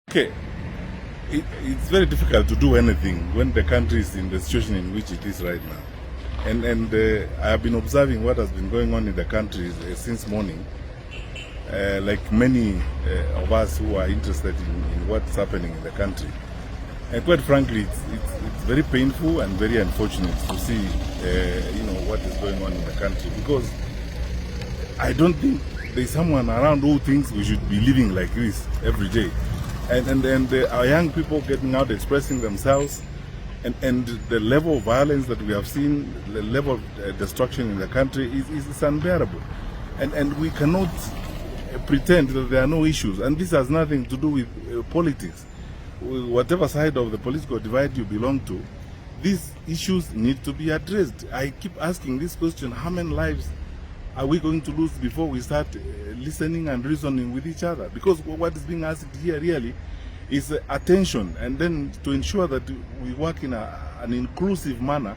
Okay, it's very difficult to do anything when the country is in the situation in which it is right now. And I have been observing what has been going on in the country since morning. Like many of us who are interested in what's happening in the country. And quite frankly, it's very painful and very unfortunate to see, what is going on in the country, because I don't think there's someone around who thinks we should be living like this every day. And our young people getting out, expressing themselves, and the level of violence that we have seen, the level of destruction in the country is unbearable. And we cannot pretend that there are no issues. And this has nothing to do with politics. Whatever side of the political divide you belong to, these issues need to be addressed. I keep asking this question: how many lives are we going to lose before we start listening and reasoning with each other? Because what is being asked here really is attention, and then to ensure that we work in an inclusive manner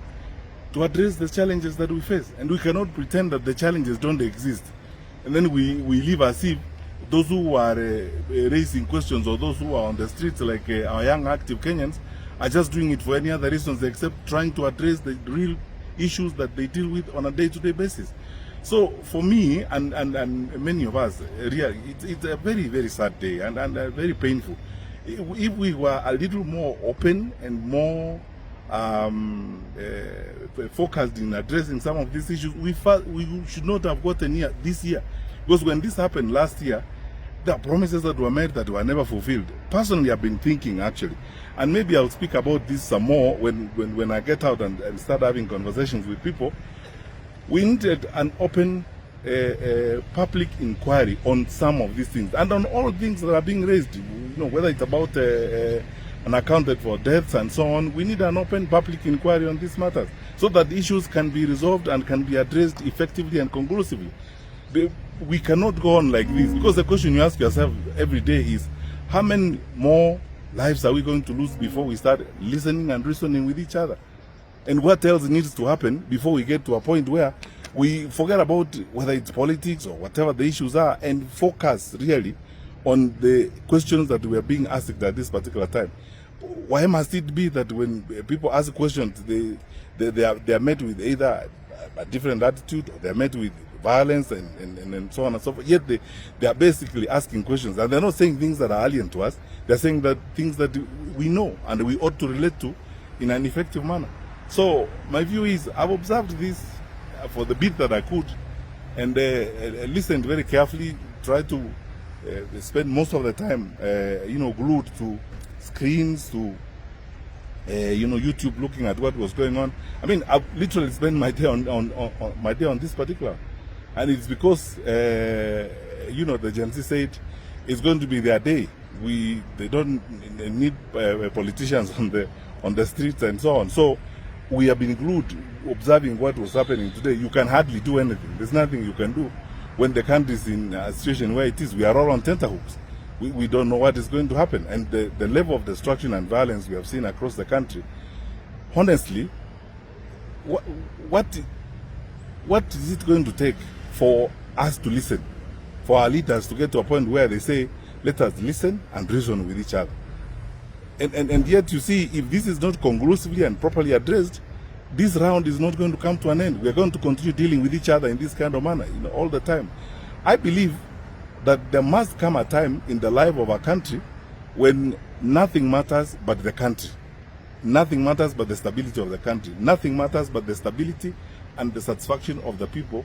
to address the challenges that we face. And we cannot pretend that the challenges don't exist, and then we live as if those who are raising questions, or those who are on the streets, like our young active Kenyans, are just doing it for any other reasons except trying to address the real issues that they deal with on a day-to-day basis. So for me and many of us, really, it's a very, very sad day and very painful. If we were a little more open and more focused in addressing some of these issues, we should not have gotten here this year. Because when this happened last year, there are promises that were made that were never fulfilled. Personally, I've been thinking, actually, and maybe I'll speak about this some more when I get out and start having conversations with people. We needed an open public inquiry on some of these things, and on all things that are being raised, whether it's about unaccounted for deaths and so on. We need an open public inquiry on these matters so that issues can be resolved and can be addressed effectively and conclusively. We cannot go on like this, because the question you ask yourself every day is: how many more lives are we going to lose before we start listening and reasoning with each other? And what else needs to happen before we get to a point where we forget about whether it's politics or whatever the issues are, and focus really on the questions that we are being asked at this particular time? Why must it be that when people ask questions, they are met with either a different attitude, or they are met with violence and so on and so forth? Yet they are basically asking questions, and they're not saying things that are alien to us. They're saying that things that we know and we ought to relate to in an effective manner. So my view is, I've observed this for the bit that I could, and listened very carefully, tried to spend most of the time glued to screens, to YouTube, looking at what was going on. I mean, I've literally spent my day on this particular, and it's because the Gen Z said it's going to be their day. They don't need politicians on the streets and so on. So we have been glued, observing what was happening today. You can hardly do anything. There's nothing you can do when the country is in a situation where it is. We are all on tenterhooks. We don't know what is going to happen. And the level of destruction and violence we have seen across the country, honestly, what is it going to take for us to listen, for our leaders to get to a point where they say, let us listen and reason with each other? And yet, you see, if this is not conclusively and properly addressed, this round is not going to come to an end. We are going to continue dealing with each other in this kind of manner, all the time. I believe that there must come a time in the life of our country when nothing matters but the country. Nothing matters but the stability of the country. Nothing matters but the stability and the satisfaction of the people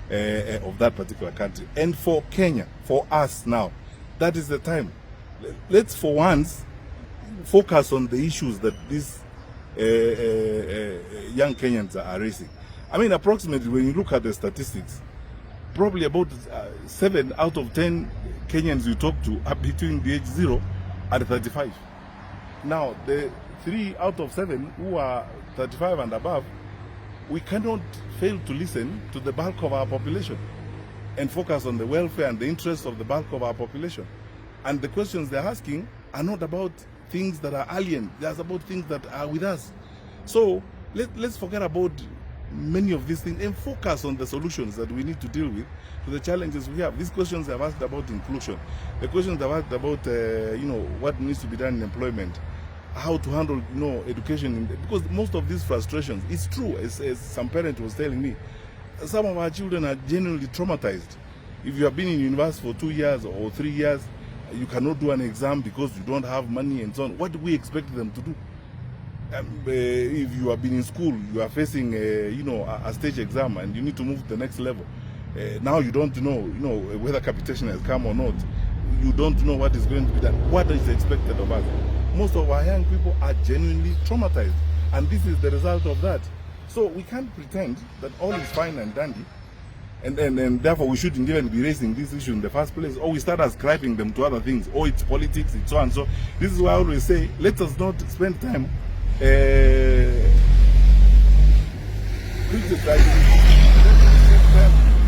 of that particular country. And for Kenya, for us now, that is the time. Let's for once focus on the issues that these young Kenyans are raising. I mean, approximately, when you look at the statistics, probably about 7 out of 10 Kenyans you talk to are between the age 0 and 35. Now, the 3 out of 7 who are 35 and above, we cannot fail to listen to the bulk of our population and focus on the welfare and the interests of the bulk of our population. And the questions they're asking are not about things that are alien. They're about things that are with us. So let's forget about many of these things and focus on the solutions that we need to deal with to the challenges we have. These questions I've asked about inclusion, the questions I've asked about what needs to be done in employment, how to handle education, because most of these frustrations, it's true, as some parent was telling me, some of our children are genuinely traumatized. If you have been in university for 2 years or 3 years, you cannot do an exam because you don't have money and so on. What do we expect them to do? If you have been in school, you are facing a stage exam and you need to move to the next level. Now you don't know whether capitation has come or not. You don't know what is going to be done. What is expected of us? Most of our young people are genuinely traumatized, and this is the result of that. So we can't pretend that all is fine and dandy, and therefore we shouldn't even be raising this issue in the first place, or we start ascribing them to other things, or it's politics, it's so and so. This is why I always say, let us not spend time criticizing,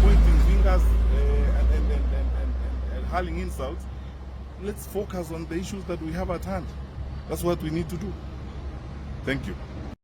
pointing fingers and hurling insults. Let's focus on the issues that we have at hand. That's what we need to do. Thank you.